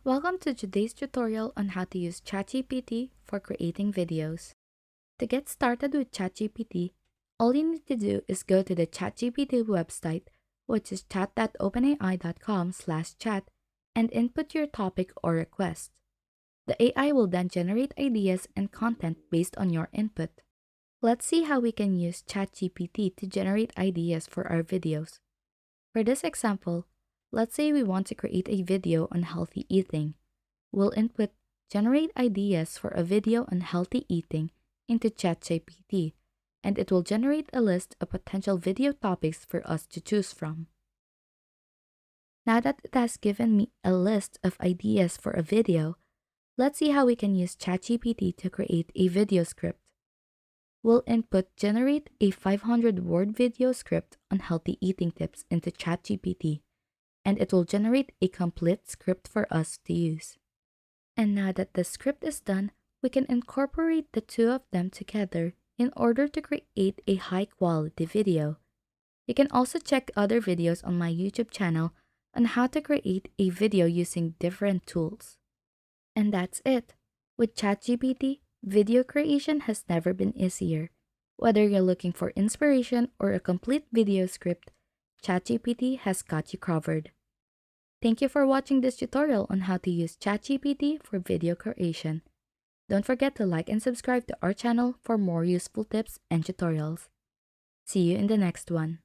Welcome to today's tutorial on how to use ChatGPT for creating videos. To get started with ChatGPT, all you need to do is go to the ChatGPT website, which is chat.openai.com/chat, and input your topic or request. The AI will then generate ideas and content based on your input. Let's see how we can use ChatGPT to generate ideas for our videos. For this example, let's say we want to create a video on healthy eating. We'll input generate ideas for a video on healthy eating into ChatGPT, and it will generate a list of potential video topics for us to choose from. Now that it has given me a list of ideas for a video, let's see how we can use ChatGPT to create a video script. We'll input generate a 500-word video script on healthy eating tips into ChatGPT, and it will generate a complete script for us to use. And now that the script is done, we can incorporate the two of them together in order to create a high-quality video. You can also check other videos on my YouTube channel on how to create a video using different tools. And that's it. With ChatGPT, video creation has never been easier. Whether you're looking for inspiration or a complete video script, ChatGPT has got you covered. Thank you for watching this tutorial on how to use ChatGPT for video creation. Don't forget to like and subscribe to our channel for more useful tips and tutorials. See you in the next one.